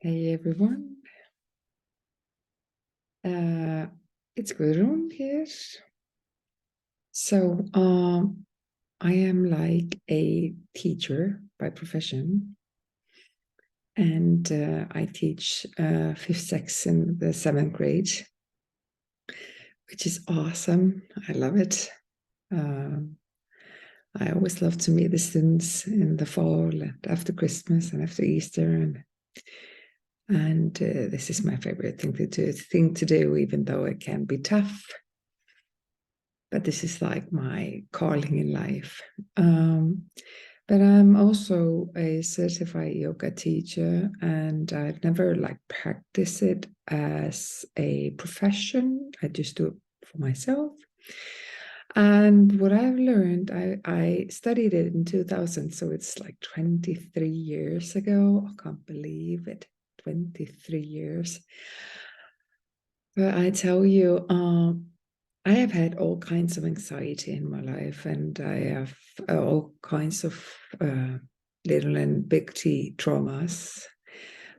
Hey everyone, uh, it's Gudrun here. So, I am like a teacher by profession, and I teach fifth, sixth, and the seventh grade, which is awesome. I love it. Um, I always love to meet the students in the fall and after Christmas and after Easter, and this is my favorite thing to do, even though it can be tough. But this is like my calling in life. But I'm also a certified yoga teacher, and I've never like practiced it as a profession. I just do it for myself. And what I've learned, I studied it in 2000, so it's like 23 years ago. I can't believe it. 23 years. But I tell you, I have had all kinds of anxiety in my life, and I have all kinds of little and big T traumas,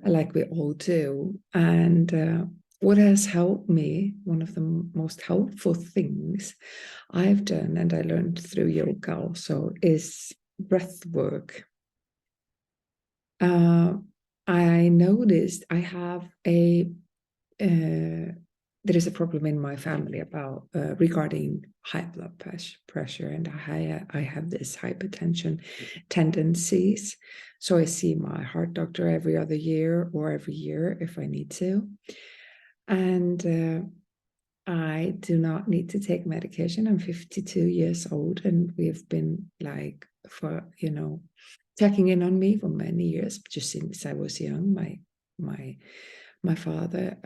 like we all do. And what has helped me, one of the most helpful things I've done, and I learned through yoga also, is breath work. I noticed I have uh, there is a problem in my family about regarding high blood pressure, and I have this hypertension tendencies. So I see my heart doctor every other year or every year if I need to, and I do not need to take medication. I'm 52 years old, and we've been like for checking in on me for many years, just since I was young. My father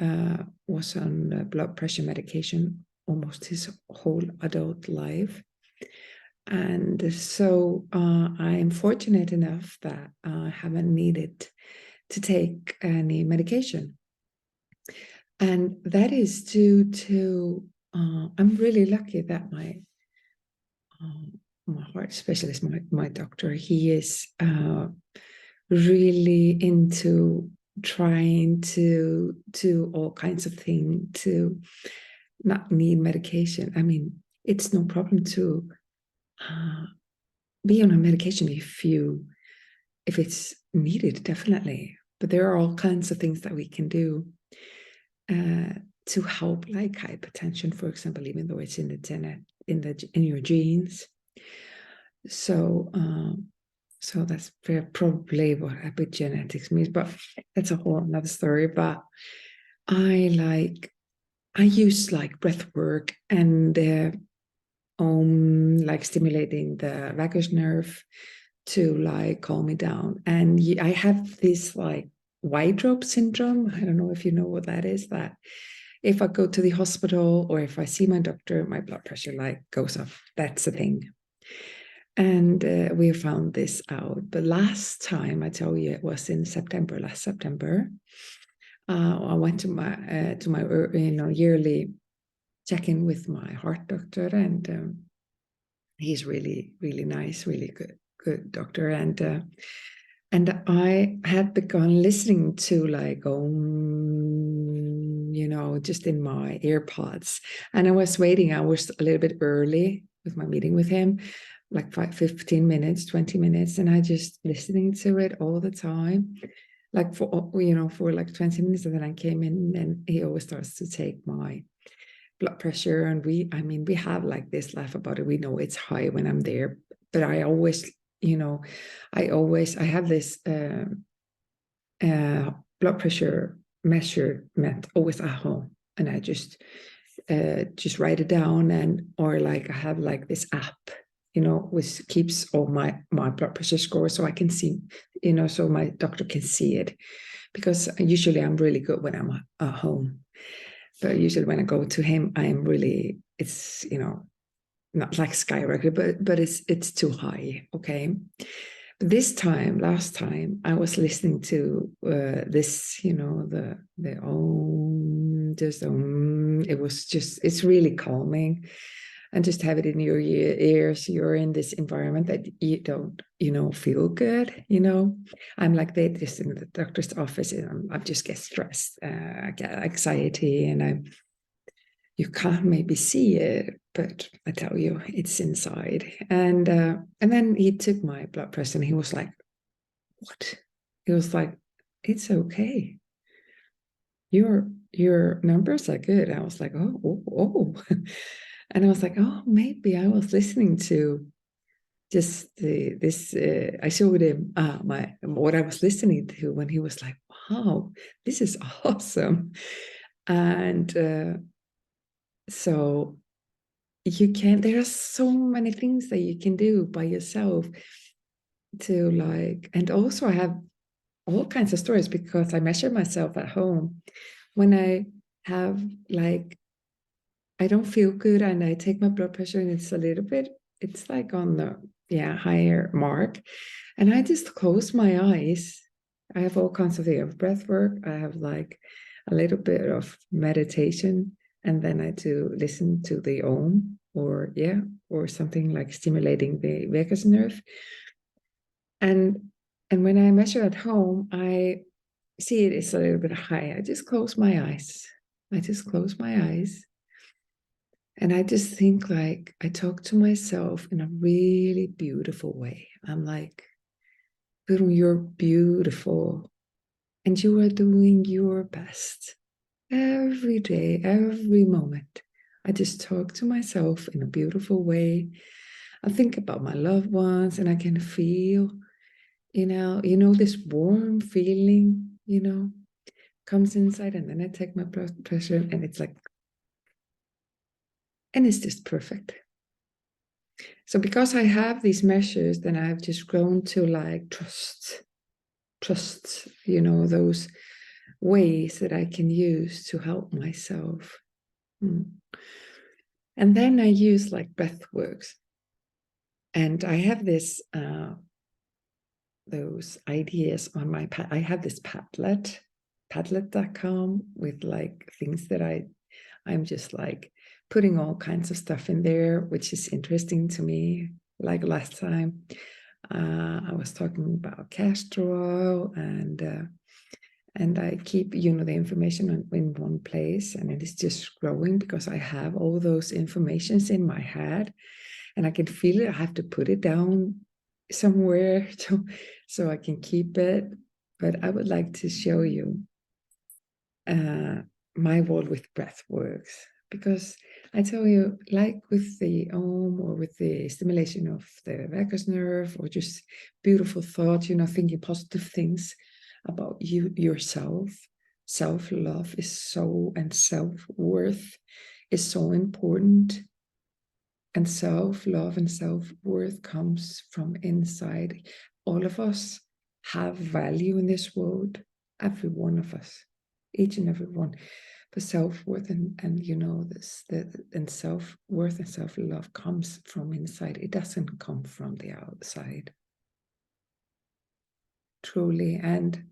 was on blood pressure medication almost his whole adult life. And so I am fortunate enough that I haven't needed to take any medication. And that is due to, I'm really lucky that my heart specialist, my doctor, he is really into trying to do all kinds of things to not need medication. I mean, it's no problem to uh, be on a medication if it's needed, definitely. But there are all kinds of things that we can do to help, like hypertension, for example, even though it's in the genet in your genes. So so that's probably what epigenetics means, but that's a whole another story. But I use like breath work and like stimulating the vagus nerve to like calm me down. And I have this like white rope syndrome. I don't know if you know what that is. That if I go to the hospital or if I see my doctor, my blood pressure like goes up. That's the thing. And we found this out. But last time I tell you, it was in September, last September. I went to my yearly check-in with my heart doctor, and he's really really nice, really good doctor. And I had begun listening to like just in my earpods, and I was waiting. I was a little bit early with my meeting with him, like 15 minutes, 20 minutes, and I just listening to it all the time, like for like 20 minutes. And then I came in, and he always starts to take my blood pressure, and we have like this laugh about it. We know it's high when I'm there, but I always, I have this blood pressure measurement always at home, and I just write it down, and or like I have like this app, which keeps all my blood pressure score, so I can see, so my doctor can see it, because usually I'm really good when I'm at home. But usually when I go to him, I am really, it's, not like skyrocket, but it's too high. Okay. But last time, I was listening to this, it was just, it's really calming. and just have it in your ears. You're in this environment that you don't, feel good. I'm like they just in the doctor's office, and I just get stressed, I get anxiety, and you can't maybe see it, but I tell you, it's inside. And then he took my blood pressure, and he was like, "What?" He was like, "It's okay. Your numbers are good." I was like, oh. And I was like, oh, maybe I was listening to just this. I showed him what I was listening to when he was like, wow, this is awesome. And so there are so many things that you can do by yourself to like, and also I have all kinds of stories because I measure myself at home when I have like I don't feel good and I take my blood pressure and it's like on the higher mark. And I just close my eyes. I have all kinds of things, breath work. I have like a little bit of meditation, and then I do listen to the Om or something like stimulating the vagus nerve. And when I measure at home, I see it's a little bit high. I just close my eyes. And I just think like I talk to myself in a really beautiful way. I'm like, Guru, you're beautiful and you are doing your best every day, every moment. I just talk to myself in a beautiful way. I think about my loved ones and I can feel, this warm feeling, comes inside, and then I take my blood pressure and it's like, and it's just perfect. So because I have these measures, then I've just grown to like trust, those ways that I can use to help myself. And then I use like breath works. And I have those ideas on my pad. I have this Padlet.com with like things that I'm just like putting all kinds of stuff in there, which is interesting to me. Like last time, I was talking about castor oil, and I keep the information in one place, and it is just growing because I have all those informations in my head, and I can feel it. I have to put it down somewhere so I can keep it. But I would like to show you my wall with breath works, because I tell you, like with the Om or with the stimulation of the vagus nerve, or just beautiful thoughts, thinking positive things about yourself. Self-love and self-worth is so important. And self-love and self-worth comes from inside. All of us have value in this world, every one of us, each and every one. But self-worth and self-worth and self-love comes from inside. It doesn't come from the outside. Truly. And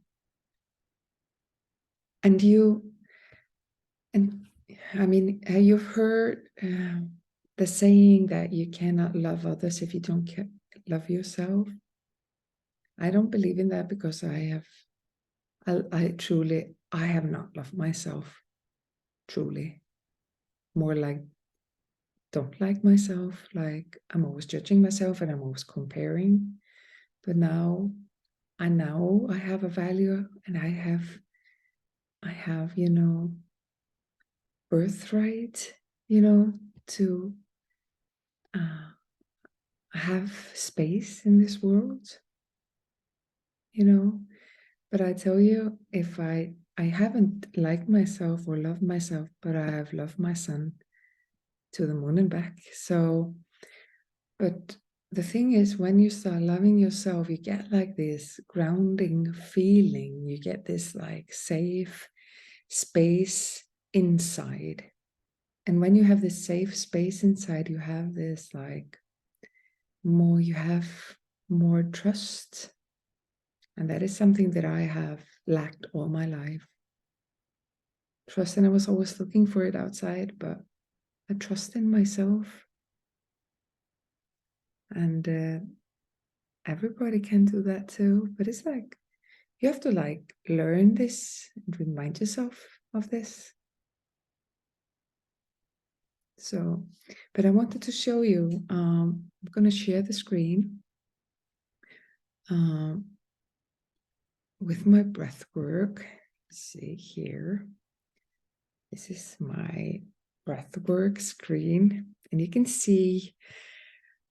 I mean, you've heard the saying that you cannot love others if you don't love yourself. I don't believe in that, because I have not loved myself, truly. More like don't like myself, like I'm always judging myself and I'm always comparing. But now I know I have a value, and I have birthright, to have space in this world, But I tell you, if I haven't liked myself or loved myself, but I have loved my son to the moon and back. So, but the thing is, when you start loving yourself, you get like this grounding feeling. You get this like safe space inside. And when you have this safe space inside, you have this like you have more trust. And that is something that I have lacked all my life. Trust, and I was always looking for it outside, but I trust in myself. And everybody can do that too. But it's like, you have to like learn this and remind yourself of this. So, but I wanted to show you, I'm going to share the screen with my breath work. Let's see here. This is my breath work screen. And you can see,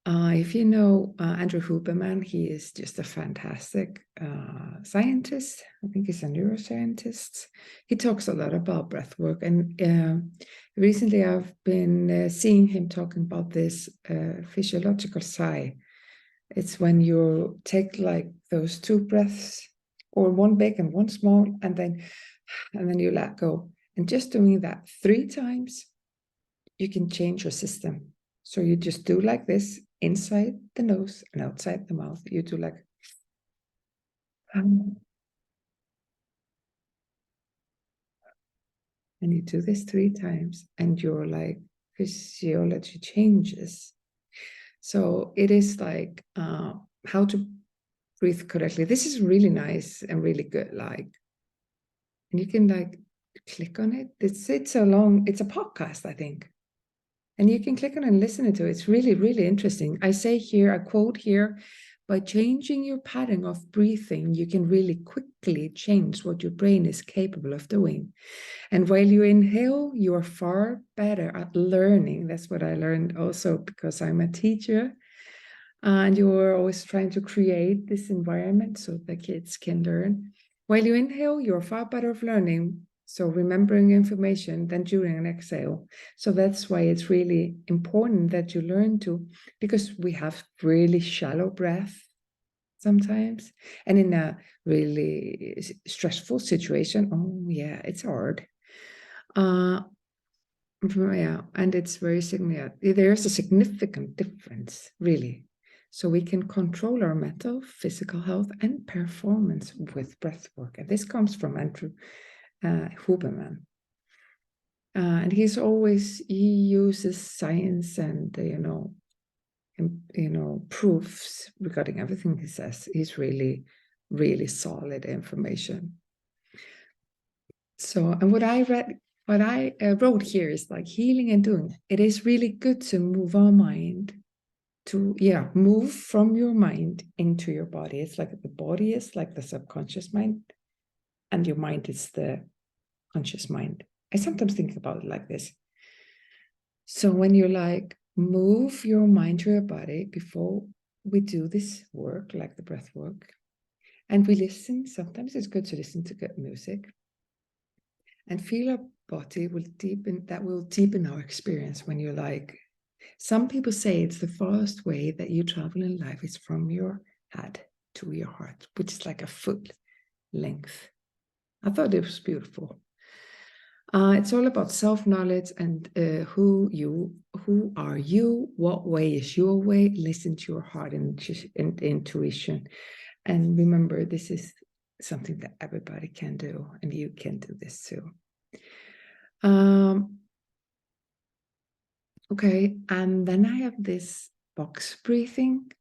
if you know Andrew Huberman, he is just a fantastic scientist. I think he's a neuroscientist. He talks a lot about breath work. And recently I've been seeing him talking about this physiological sigh. It's when you take like those two breaths, or one big and one small, and then you let go. And just doing that 3 times, you can change your system. So you just do like this, inside the nose and outside the mouth. You do like, and you do this 3 times, and your like physiology changes. So it is like how to breathe correctly. This is really nice and really good. Like, and you can like click on it. It's a podcast, I think. And you can click on it and listen to it. It's really, really interesting. I say here, I quote here, by changing your pattern of breathing, you can really quickly change what your brain is capable of doing. And while you inhale, you are far better at learning. That's what I learned also because I'm a teacher. And you are always trying to create this environment so the kids can learn. While you inhale, you're far better at learning, so remembering information, than during an exhale. So that's why it's really important that you learn to, because we have really shallow breath sometimes. And in a really stressful situation, oh yeah, it's hard. Yeah, and it's very significant. There's a significant difference, really. So we can control our mental, physical health, and performance with breath work. And this comes from Andrew Huberman. And he uses science and proofs regarding everything he says. He's really, really solid information. So, and what I wrote here is like healing and doing. It is really good to move our mind to, move from your mind into your body. It's like the body is like the subconscious mind, and your mind is the conscious mind. I sometimes think about it like this. So when you like move your mind to your body before we do this work, like the breath work, and we listen, sometimes it's good to listen to good music and feel our body will deepen our experience. When you're like, some people say it's the farthest way that you travel in life is from your head to your heart, which is like a foot length. I thought it was beautiful. It's all about self-knowledge and who are you, what way is your way. Listen to your heart and intuition. And remember, this is something that everybody can do, and you can do this too. Okay, and then I have this box breathing.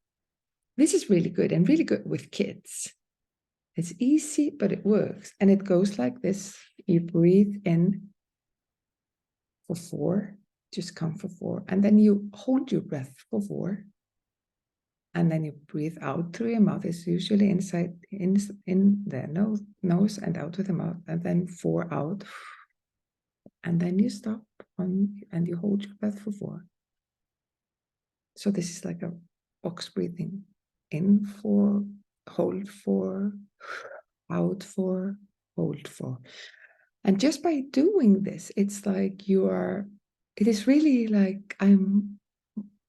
This is really good, and really good with kids. It's easy, but it works. And it goes like this. You breathe in for 4, just count for 4. And then you hold your breath for 4. And then you breathe out through your mouth. It's usually inside, in the nose and out with the mouth. And then 4 out. And then you stop and you hold your breath for 4. So this is like a box breathing. In 4, hold 4, out 4, hold 4. And just by doing this, it's like it is really like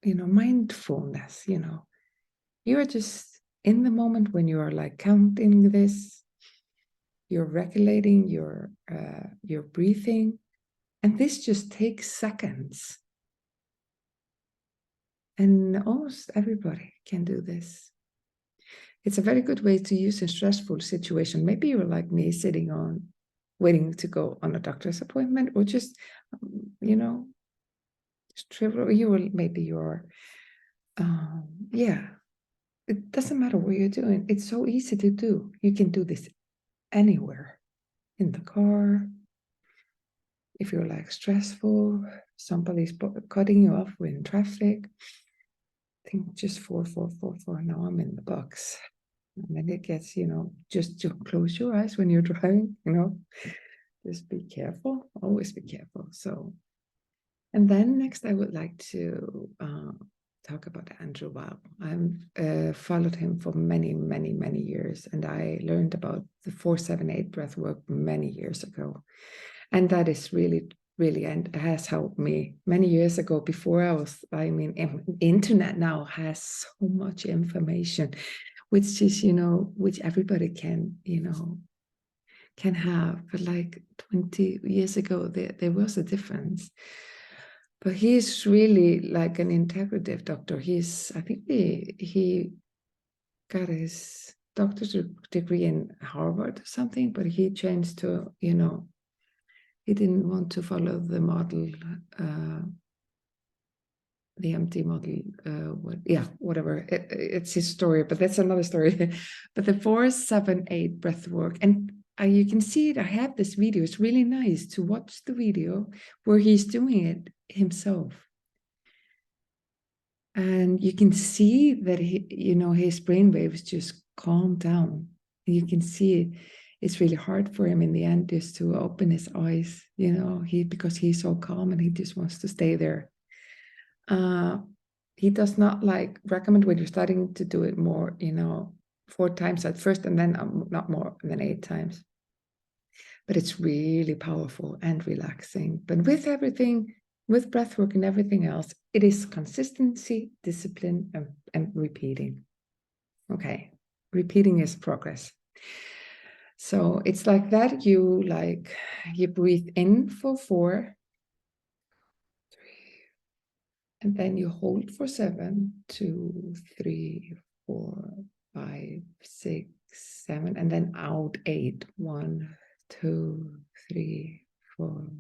mindfulness, You are just in the moment when you are like counting this, you're regulating your breathing, and this just takes seconds. And almost everybody can do this. It's a very good way to use in stressful situation. Maybe you're like me, waiting to go on a doctor's appointment, or just, just trivial. Maybe you're yeah, it doesn't matter what you're doing. It's so easy to do. You can do this anywhere, in the car. If you're like stressful, somebody's cutting you off in traffic, think just 4, 4, 4, 4. Now I'm in the box. And then it gets, just to close your eyes when you're driving, just be careful, always be careful. So, and then next I would like to talk about Andrew Weil. I've followed him for many, many, many years, and I learned about the 4-7-8 breath work many years ago. And that is really, really, and has helped me many years ago before internet now has so much information, which is, which everybody can have. But like 20 years ago, there was a difference. But he's really like an integrative doctor. I think he got his doctor's degree in Harvard or something, but he changed to, he didn't want to follow the model, the MD model, whatever. It's his story, but that's another story. But the 4-7-8 breath work, and you can see it. I have this video. It's really nice to watch the video where he's doing it himself. And you can see that his brain waves just calm down. You can see it's really hard for him in the end just to open his eyes, because he's so calm and he just wants to stay there. He does not recommend when you're starting to do it more, 4 times at first and then not more than 8 times. But it's really powerful and relaxing. But with everything, with breathwork and everything else, it is consistency, discipline, and repeating. Okay, repeating is progress. So it's like that. You breathe in for 4, 3, and then you hold for 7, 2, 3, 4, 5, 6, 7, and then out 8. 1, 2, 3, 4,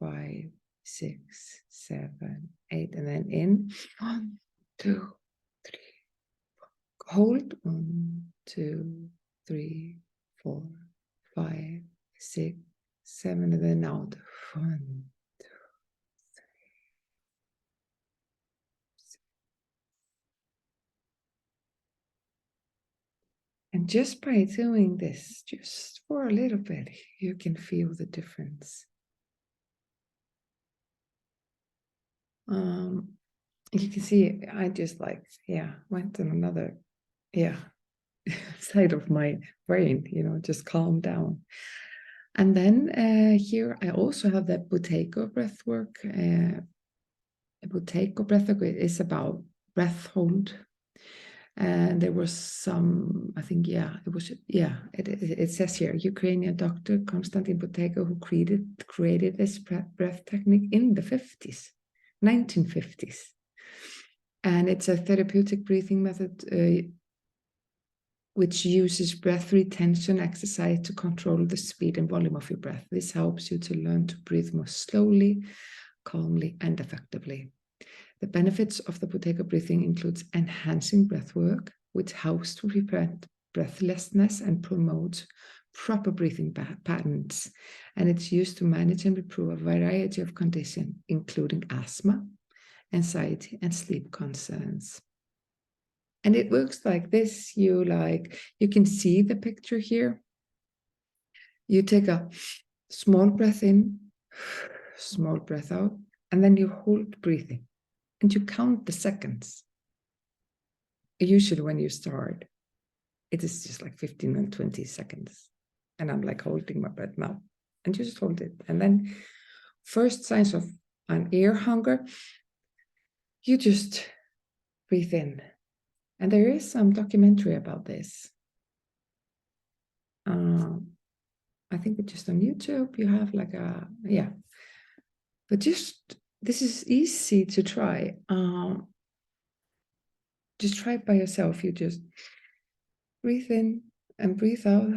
5, 6, 7, 8, and then in 1, 2, 3. Hold 1, 2, 3, 4, 5, 6, 7, and then out 1, 2, 3. And just by doing this, just for a little bit, you can feel the difference. You can see I just went on another side of my brain, just calm down. And then here I also have the Buteyko breathwork. Buteyko breathwork is about breath hold. And there was some, I think, it says here, Ukrainian doctor Konstantin Buteyko, who created this breath technique in the 1950s. And it's a therapeutic breathing method which uses breath retention exercise to control the speed and volume of your breath. This helps you to learn to breathe more slowly, calmly, and effectively. The benefits of the Buteyko breathing includes enhancing breath work, which helps to prevent breathlessness and promotes proper breathing patterns. And it's used to manage and improve a variety of conditions, including asthma, anxiety, and sleep concerns. And it works like this. You can see the picture here. You take a small breath in, small breath out, and then you hold breathing. And you count the seconds. Usually when you start, it is just like 15 and 20 seconds. And I'm holding my breath now. And you just hold it. And then first signs of an air hunger, you just breathe in. And there is some documentary about this. I think it's just on YouTube. You have but just, this is easy to try. Just try it by yourself. You just breathe in and breathe out,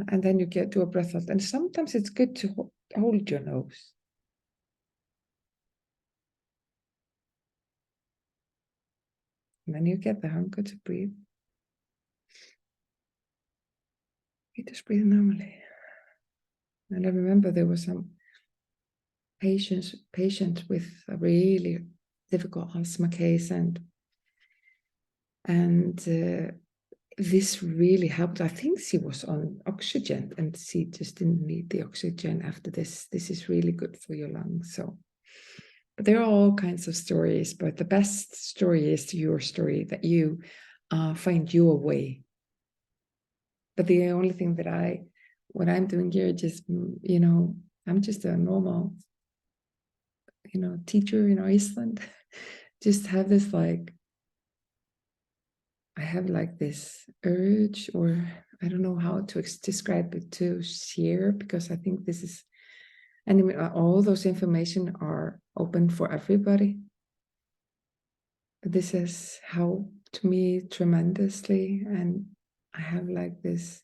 and then you do a breath out. And sometimes it's good to hold your nose. And then you get the hunger to breathe. You just breathe normally. And I remember there was some patient with a really difficult asthma case, and this really helped. I think she was on oxygen and she just didn't need the oxygen after this. This is really good for your lungs. So, but there are all kinds of stories, but the best story is your story, that you find your way. But the only thing that what I'm doing here, just, I'm just a normal, teacher in Iceland. Just have this I have this urge, or I don't know how to describe it, to share, because I think this is, and all those information are open for everybody. But this has helped me tremendously, and I have this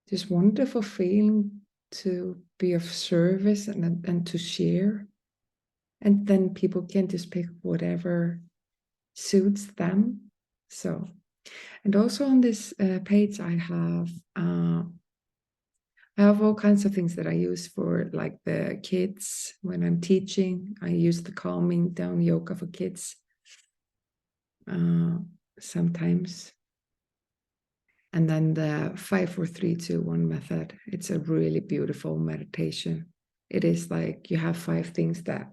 just wonderful feeling to be of service and to share. And then people can just pick whatever suits them. So, and also on this page, I have all kinds of things that I use for the kids when I'm teaching. I use the calming down yoga for kids sometimes. And then the 5, 4, 3, 2, 1 method. It's a really beautiful meditation. It is you have 5 things that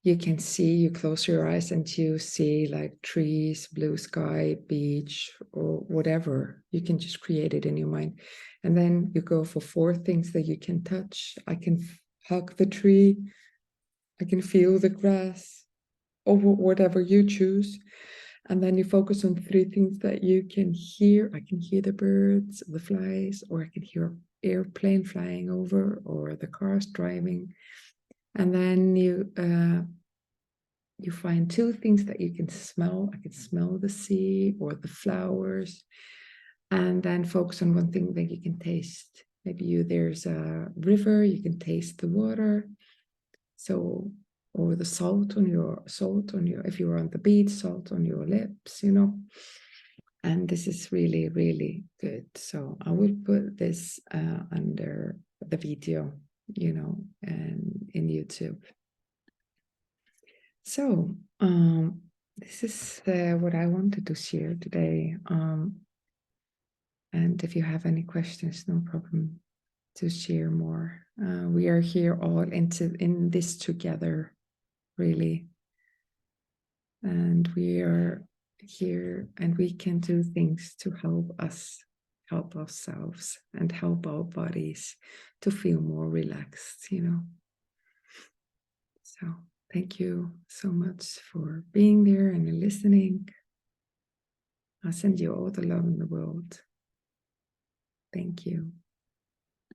you can see. You close your eyes and you see trees, blue sky, beach, or whatever. You can just create it in your mind. And then you go for 4 things that you can touch. I can hug the tree. I can feel the grass, or whatever you choose. And then you focus on 3 things that you can hear. I can hear the birds, the flies, or I can hear an airplane flying over, or the cars driving. And then you find 2 things that you can smell. I can smell the sea or the flowers. And then focus on 1 thing that you can taste. Maybe there's a river, you can taste the water. So, or the salt on your, if you're on the beach, salt on your lips, And this is really, really good. So I will put this under the video, and in YouTube. So this is what I wanted to share today. And if you have any questions, no problem to share more. We are here all in this together, really. And we are here and we can do things to help us, help ourselves, and help our bodies to feel more relaxed, So thank you so much for being there and listening. I'll send you all the love in the world. Thank you.